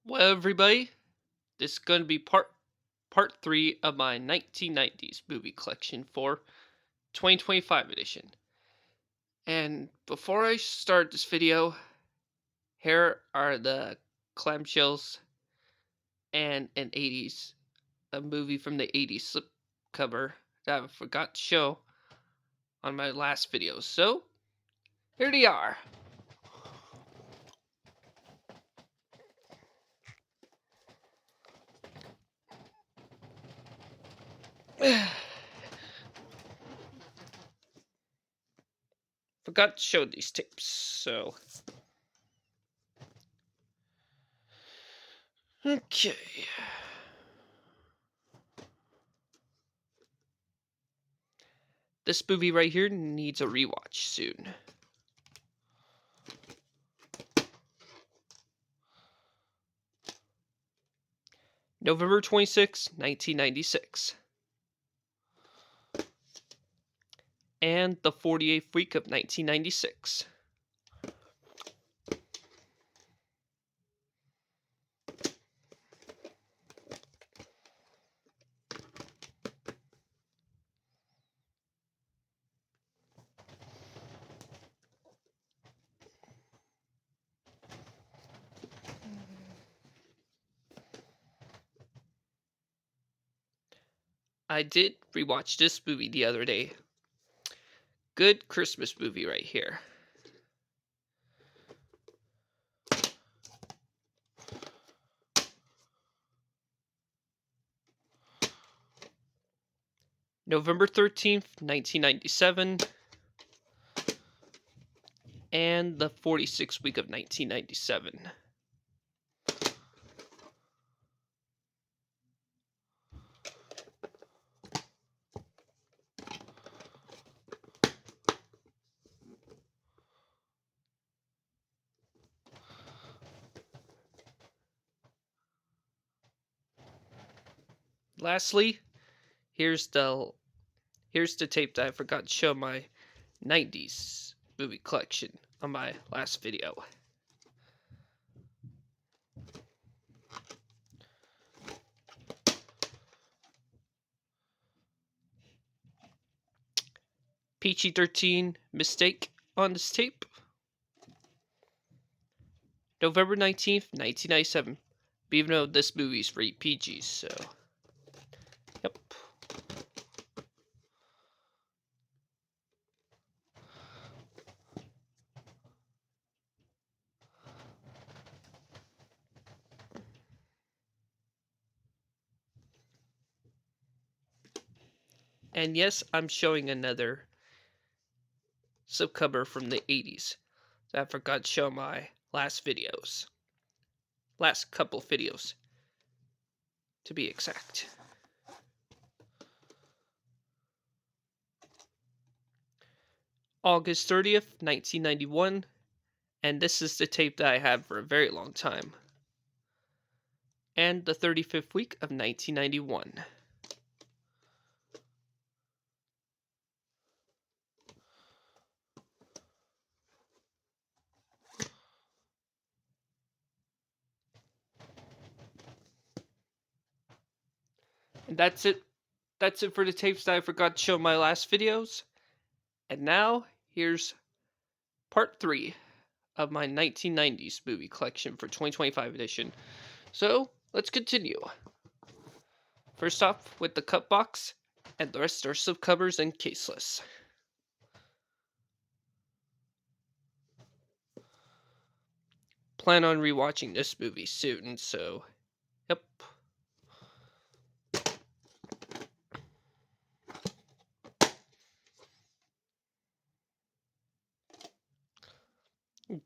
Well, everybody, this is going to be part 3 of my 1990s movie collection for 2025 edition. And before I start this video, here are the clamshells and an 80s a movie from the 80s slip cover that I forgot to show on my last video. So, here they are. Forgot to show these tapes, so okay. This movie right here needs a rewatch soon. November 26, 1996. And the 48th week of 1996. I did rewatch this movie the other day. Good Christmas movie right here. November 13th, 1997. And the 46th week of 1997. Lastly, here's the tape that I forgot to show my 90s movie collection on my last video. PG-13 mistake on this tape. November 19th, 1997. But even though this movie's rated PG, so yep. And yes, I'm showing another subcover from the 80s that I forgot to show my last couple videos, to be exact. August 30th, 1991, and this is the tape that I had for a very long time. And the 35th week of 1991. And that's it. That's it for the tapes that I forgot to show in my last videos. And now, here's part 3 of my 1990s movie collection for 2025 edition. So, let's continue. First off, with the cut box, and the rest are slipcovers and caseless. Plan on rewatching this movie soon, so yep.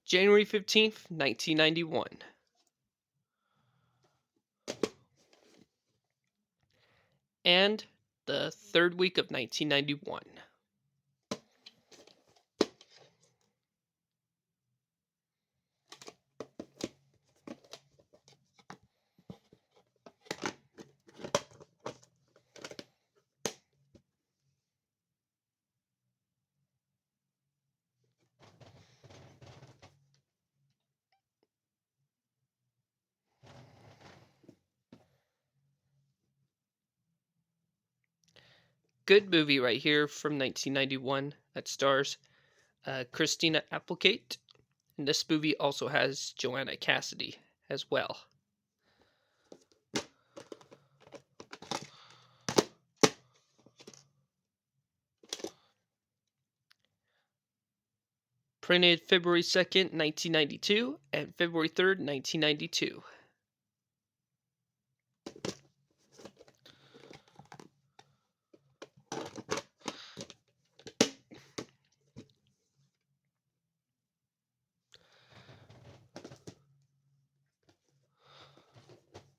January 15th, 1991. And the third week of 1991. good movie right here from 1991 that stars Christina Applegate. And this movie also has Joanna Cassidy as well. Printed February 2nd, 1992 and February 3rd, 1992.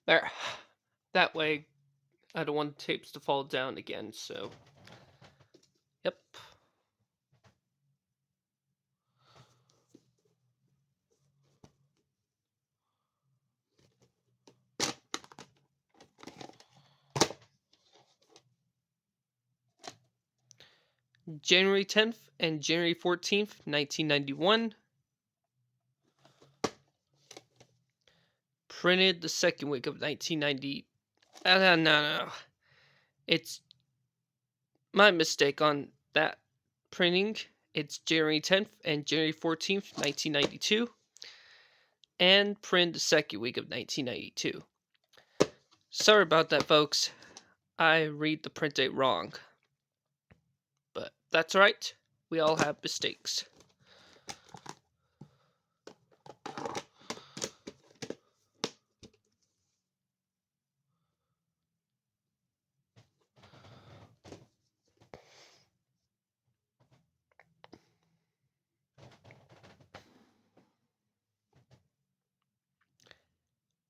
There. That way, I don't want tapes to fall down again, so. Yep. January 10th and January 14th, 1991. Printed the second week of 1990. No. It's my mistake on that printing. It's January 10th and January 14th, 1992. And printed the second week of 1992. Sorry about that, folks. I read the print date wrong. But that's right. We all have mistakes.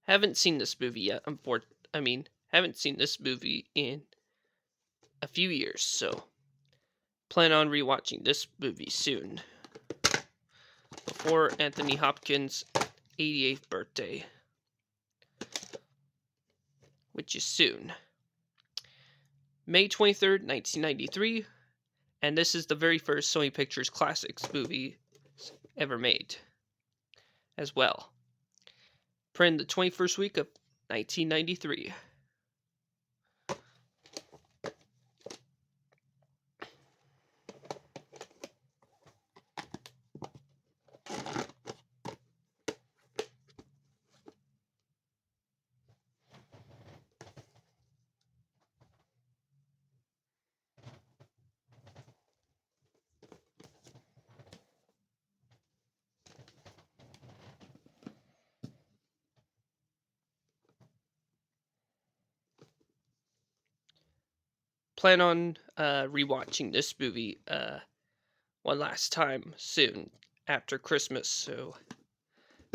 Haven't seen this movie yet. Haven't seen this movie in a few years, so plan on rewatching this movie soon. Before Anthony Hopkins' 88th birthday, which is soon. May 23rd, 1993, and this is the very first Sony Pictures Classics movie ever made, as well. Printed the 21st week of 1993. Plan on rewatching this movie one last time soon after Christmas, so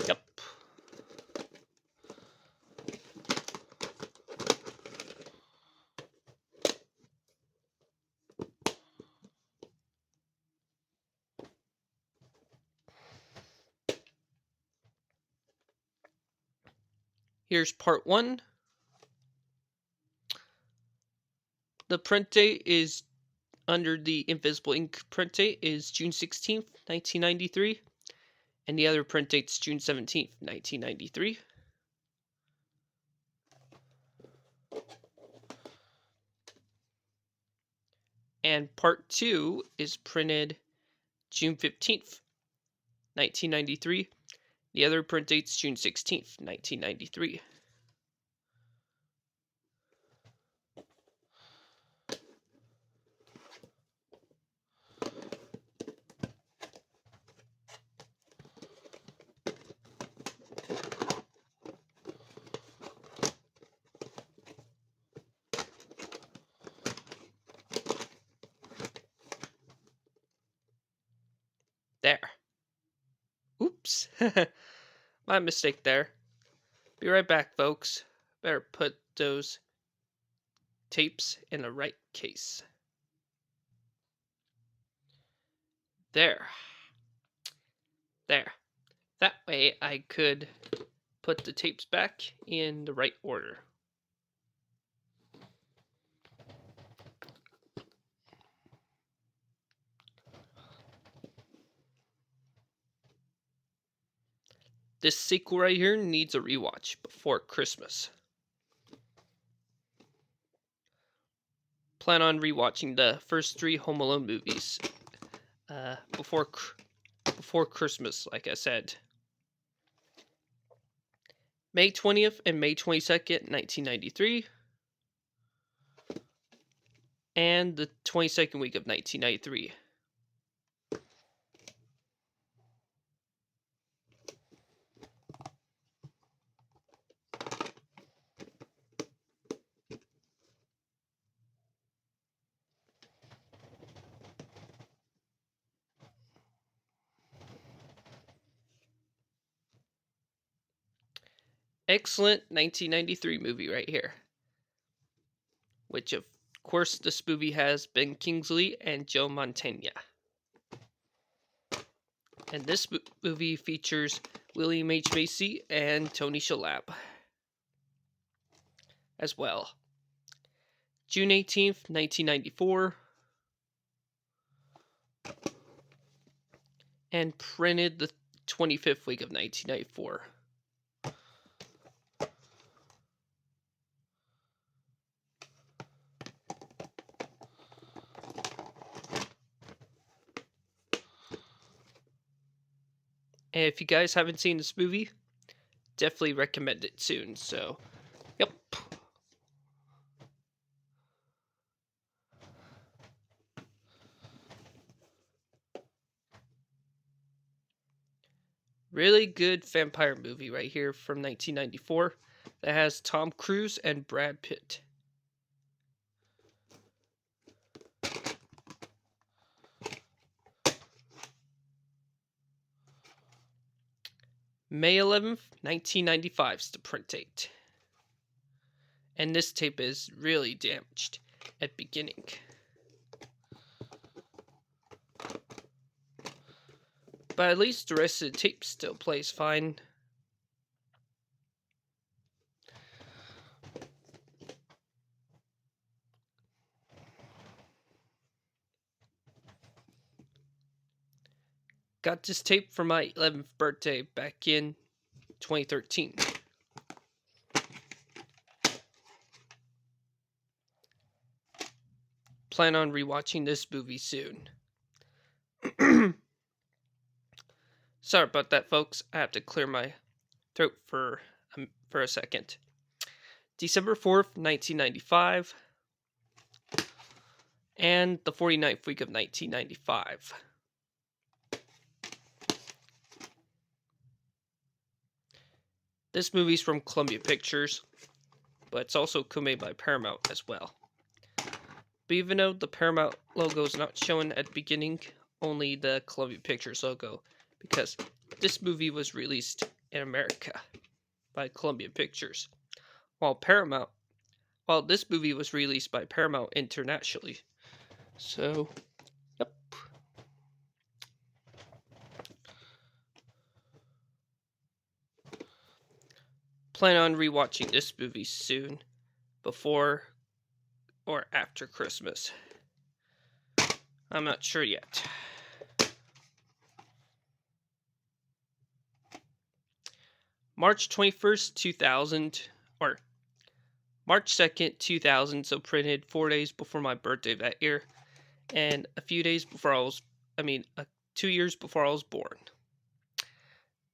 yep. Here's part 1. The print date is under the Invisible Ink print date is June 16th, 1993, and the other print date's June 17th, 1993. And part 2 is printed June 15th, 1993. The other print date's June 16th, 1993. There. Oops. My mistake there. Be right back, folks. Better put those tapes in the right case. There. There. That way I could put the tapes back in the right order. This sequel right here needs a rewatch before Christmas. Plan on rewatching the first 3 Home Alone movies before Christmas, like I said. May 20th and May 22nd, 1993, and the 22nd week of 1993. Excellent 1993 movie right here, which of course this movie has Ben Kingsley and Joe Mantegna. And this movie features William H. Macy and Tony Shalhoub as well. June 18th, 1994, and printed the 25th week of 1994. And if you guys haven't seen this movie, definitely recommend it soon. So, yep. Really good vampire movie right here from 1994 that has Tom Cruise and Brad Pitt. May 11th, 1995 is the print date. And this tape is really damaged at beginning. But at least the rest of the tape still plays fine. Got this tape for my 11th birthday back in 2013. Plan on rewatching this movie soon. Sorry about that, folks. I have to clear my throat for a second. December 4th, 1995, and the 49th week of 1995. This movie's from Columbia Pictures, but it's also co-made by Paramount as well. But even though the Paramount logo is not shown at the beginning, only the Columbia Pictures logo, because this movie was released in America by Columbia Pictures, while this movie was released by Paramount internationally. So, yep. Plan on rewatching this movie soon, before or after Christmas. I'm not sure yet. March 21st, 2000, or March 2nd, 2000, so printed 4 days before my birthday that year, and a few days before 2 years before I was born.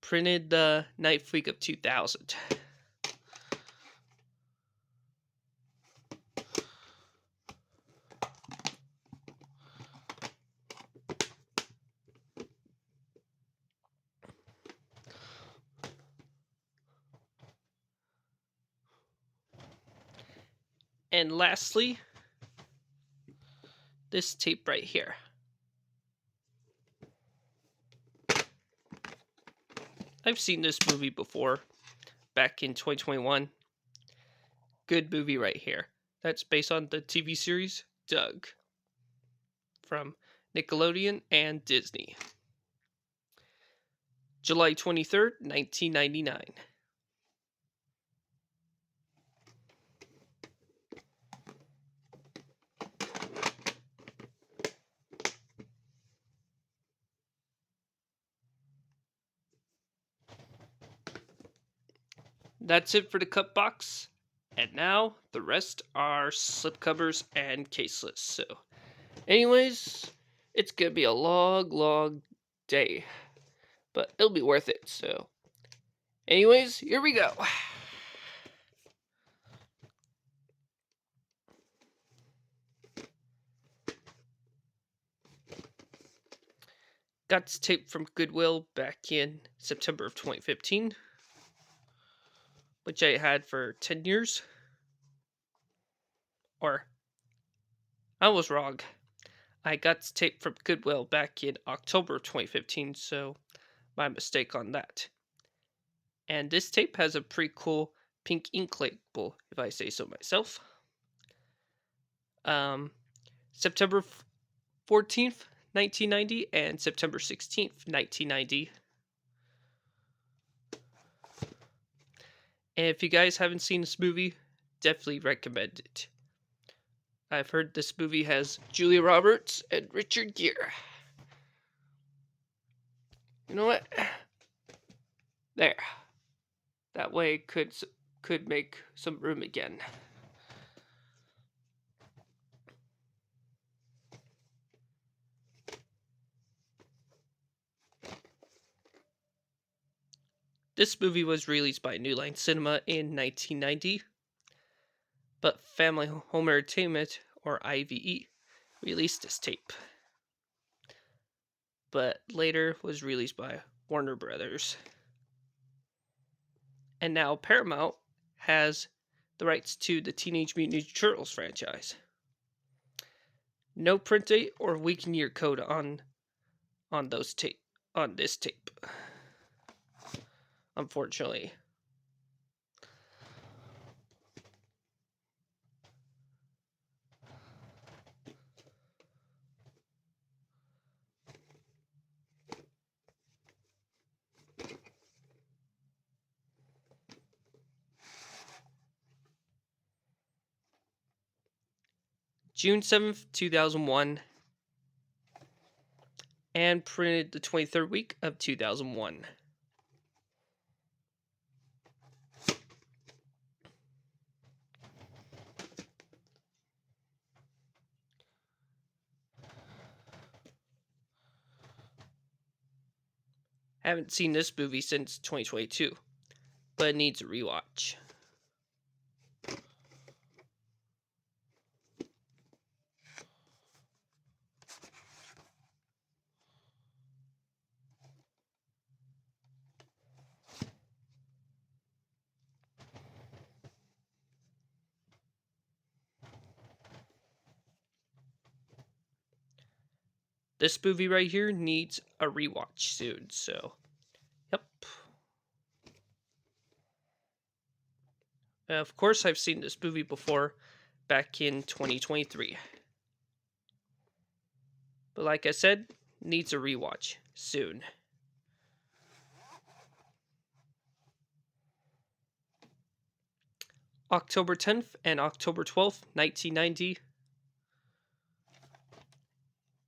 Printed the 9th week of 2000. And lastly, this tape right here. I've seen this movie before, back in 2021. Good movie right here. That's based on the TV series Doug from Nickelodeon and Disney. July 23rd, 1999. That's it for the cut box. And now the rest are slipcovers and caseless. So, anyways, it's gonna be a long day, but it'll be worth it. So, anyways, here we go. Got this tape from Goodwill back in September of 2015, which I had for 10 years. Or, I was wrong. I got this tape from Goodwill back in October of 2015, so my mistake on that. And this tape has a pretty cool pink ink label, if I say so myself. September 14th, 1990, and September 16th, 1990. And if you guys haven't seen this movie, definitely recommend it. I've heard this movie has Julia Roberts and Richard Gere. You know what? There. That way could make some room again. This movie was released by New Line Cinema in 1990, but Family Home Entertainment, or IVE, released this tape, but later was released by Warner Brothers. And now Paramount has the rights to the Teenage Mutant Ninja Turtles franchise. No print date or week and year code on this tape, unfortunately. June 7th, 2001, and printed the 23rd week of 2001. Haven't seen this movie since 2022, but it needs a rewatch. This movie right here needs a rewatch soon, so yep. Of course, I've seen this movie before, back in 2023. But like I said, needs a rewatch soon. October 10th and October 12th, 1990.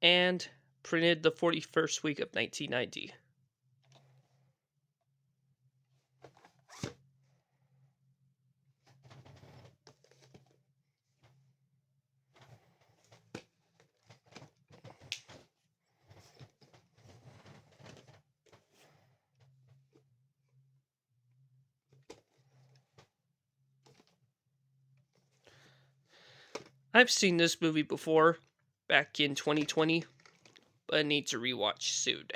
And printed the 41st week of 1990. I've seen this movie before, back in 2020, but I need to rewatch soon.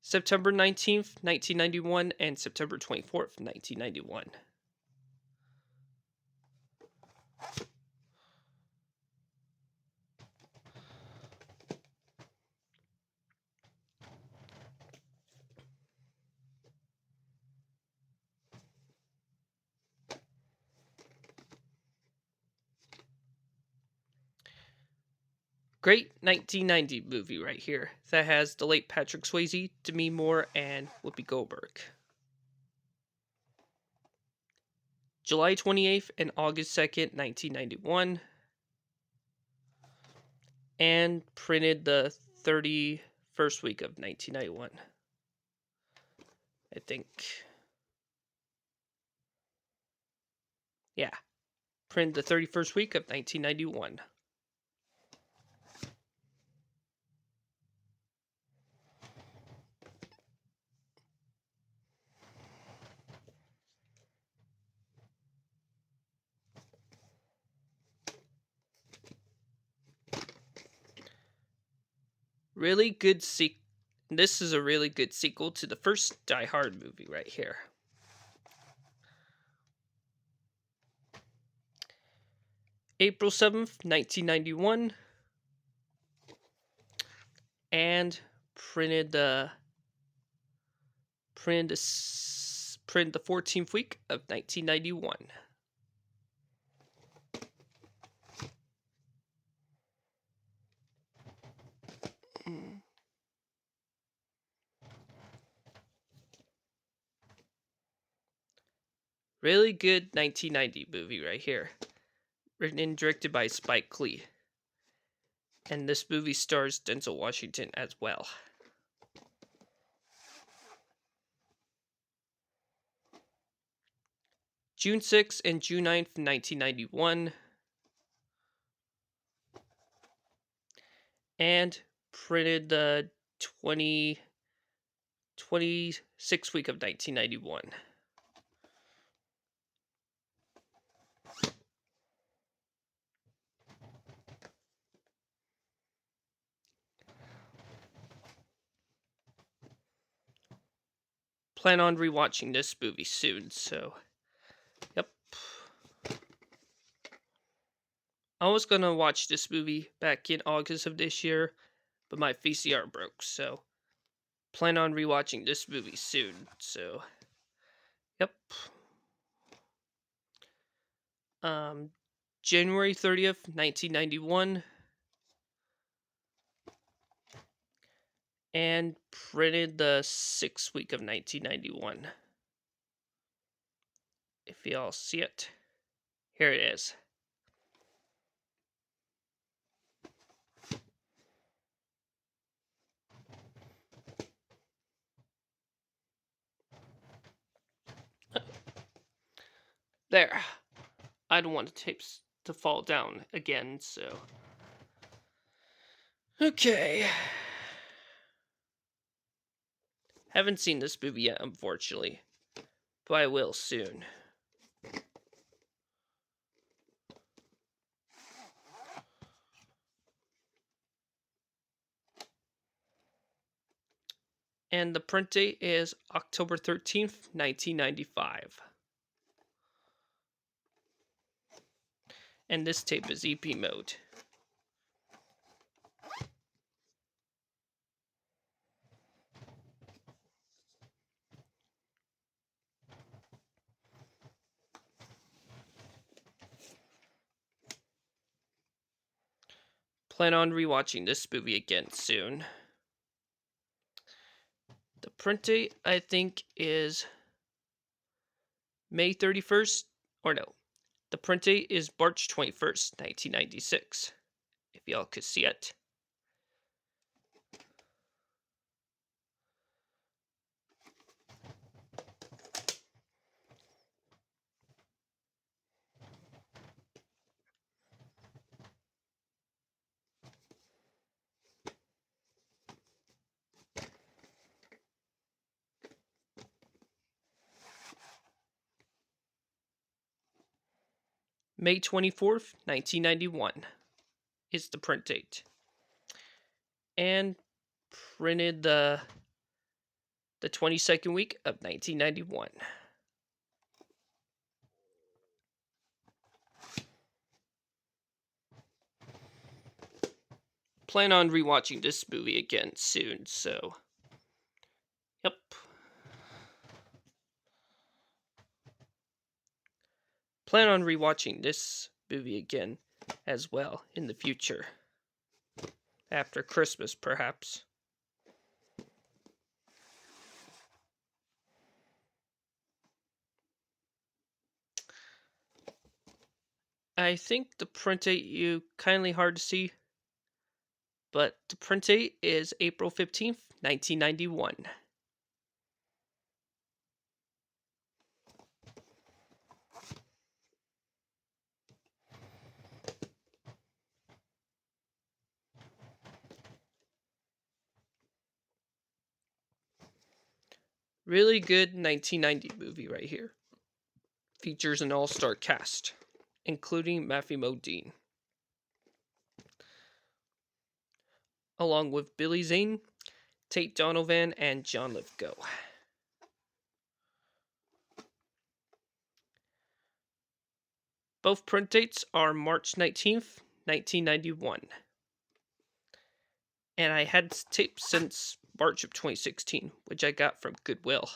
September 19th, 1991, and September 24th, 1991. Great 1990 movie right here that has the late Patrick Swayze, Demi Moore, and Whoopi Goldberg. July 28th and August 2nd, 1991. And printed the 31st week of 1991. I think. Yeah. Printed the 31st week of 1991. Really good This is a really good sequel to the first Die Hard movie right here. April 7th, 1991. And printed the 14th week of 1991. Really good 1990 movie right here. Written and directed by Spike Lee. And this movie stars Denzel Washington as well. June 6th and June 9th, 1991. And printed the 26th week of 1991. Plan on rewatching this movie soon, so yep. I was gonna watch this movie back in August of this year, but my VCR broke, so plan on rewatching this movie soon, so yep. January 30th, 1991. And printed the 6th week of 1991. If y'all see it, here it is. There. I don't want the tapes to fall down again, so. Okay. Haven't seen this movie yet, unfortunately, but I will soon. And the print date is October 13th, 1995. And this tape is EP mode. Plan on rewatching this movie again soon. The print date, I think, is May 31st, or no, the print date is March 21st, 1996, if y'all could see it. May 24th, 1991 is the print date. And printed the 22nd week of 1991. Plan on rewatching this movie again soon, so yep. Plan on rewatching this movie again as well in the future. After Christmas, perhaps. I think the print date you kindly hard to see. but the print date is April 15th, 1991. Really good 1990 movie right here. Features an all-star cast, including Matthew Modine, along with Billy Zane, Tate Donovan, and John Lithgow. Both print dates are March 19th, 1991. And I had tapes since March of 2016, which I got from Goodwill.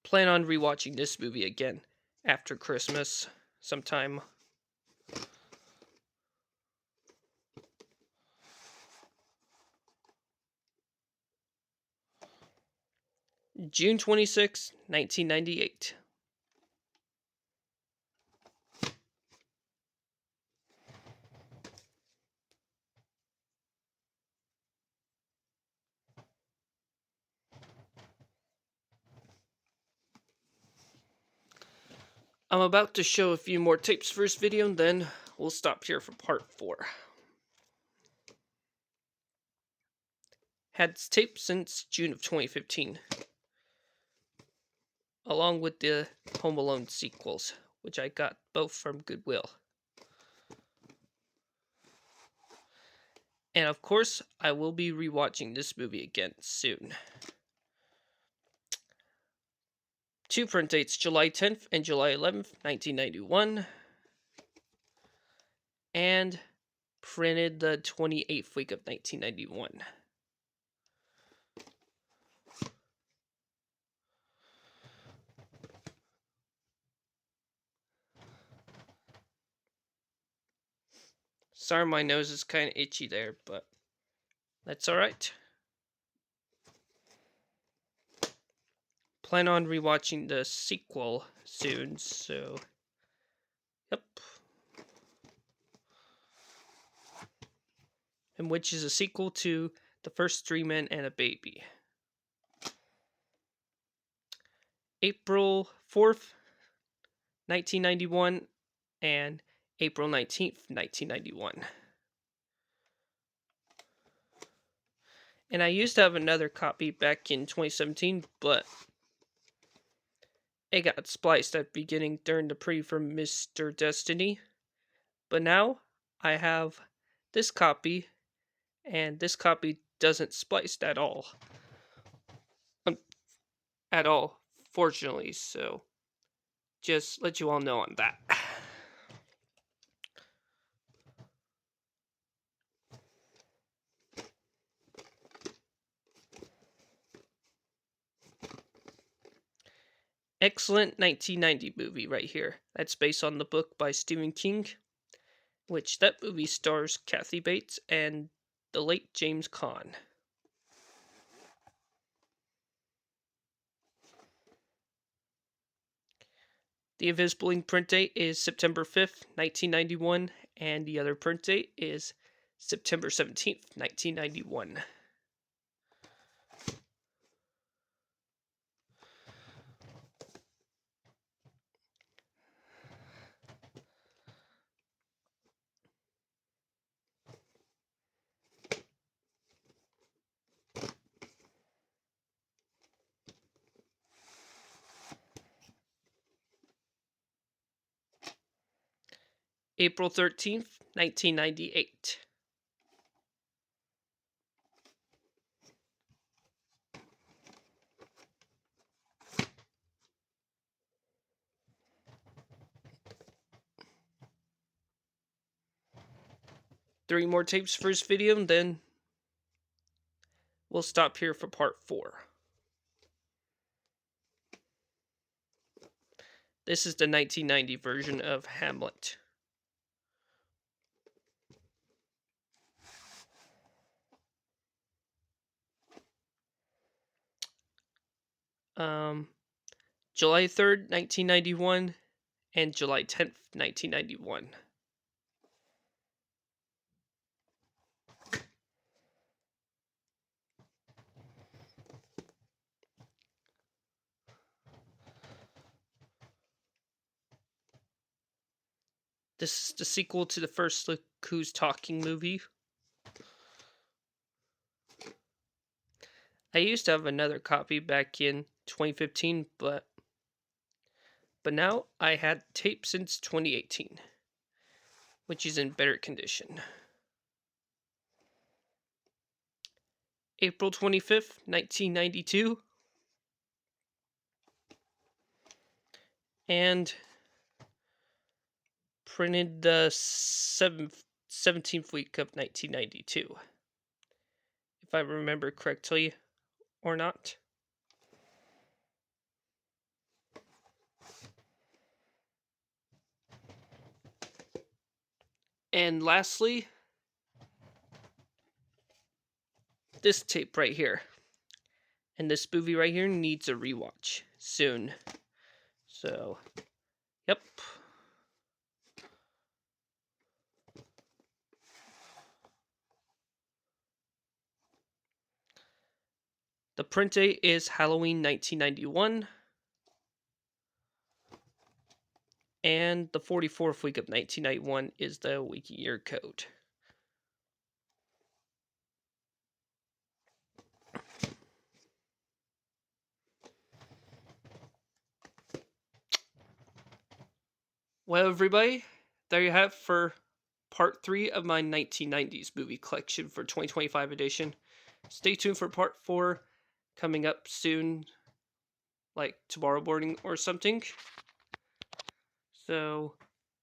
Plan on rewatching this movie again after Christmas sometime. June 26, 1998. I'm about to show a few more tapes for this video, and then we'll stop here for part 4. Had tapes since June of 2015, along with the Home Alone sequels, which I got both from Goodwill. And of course, I will be rewatching this movie again soon. 2 print dates, July 10th and July 11th, 1991. And printed the 28th week of 1991. Sorry, my nose is kind of itchy there, but that's alright. Plan on rewatching the sequel soon, so yep. And which is a sequel to The First Three Men and a Baby. April 4th, 1991, and April 19th, 1991. And I used to have another copy back in 2017, but it got spliced at the beginning during the pre for Mr. Destiny. But now I have this copy, and this copy doesn't splice at all. At all, fortunately, so just let you all know on that. Excellent 1990 movie right here. That's based on the book by Stephen King, which that movie stars Kathy Bates and the late James Caan. The Invisible Ink print date is September 5th, 1991, and the other print date is September 17th, 1991. April 13th, 1998. Three more tapes for this video, and then we'll stop here for part 4. This is the 1990 version of Hamlet. July 3rd, 1991, and July 10th, 1991. This is the sequel to the first Look Who's Talking movie. I used to have another copy back in 2015, but now I had tape since 2018, which is in better condition. April 25th, 1992, and printed the 17th week of 1992, if I remember correctly or not. And lastly, this tape right here. And this movie right here needs a rewatch soon. So, yep. The print date is Halloween 1991. And the 44th week of 1991 is the wiki year code. Well, everybody, there you have for part 3 of my 1990s movie collection for 2025 edition. Stay tuned for part 4 coming up soon, like tomorrow morning or something. So,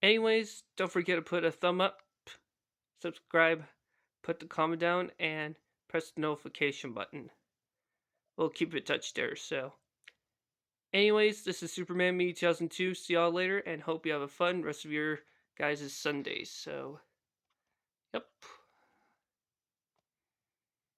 anyways, don't forget to put a thumb up, subscribe, put the comment down, and press the notification button. We'll keep in touch there, so. Anyways, this is Superman Me 2002. See y'all later, and hope you have a fun rest of your guys' Sundays. So.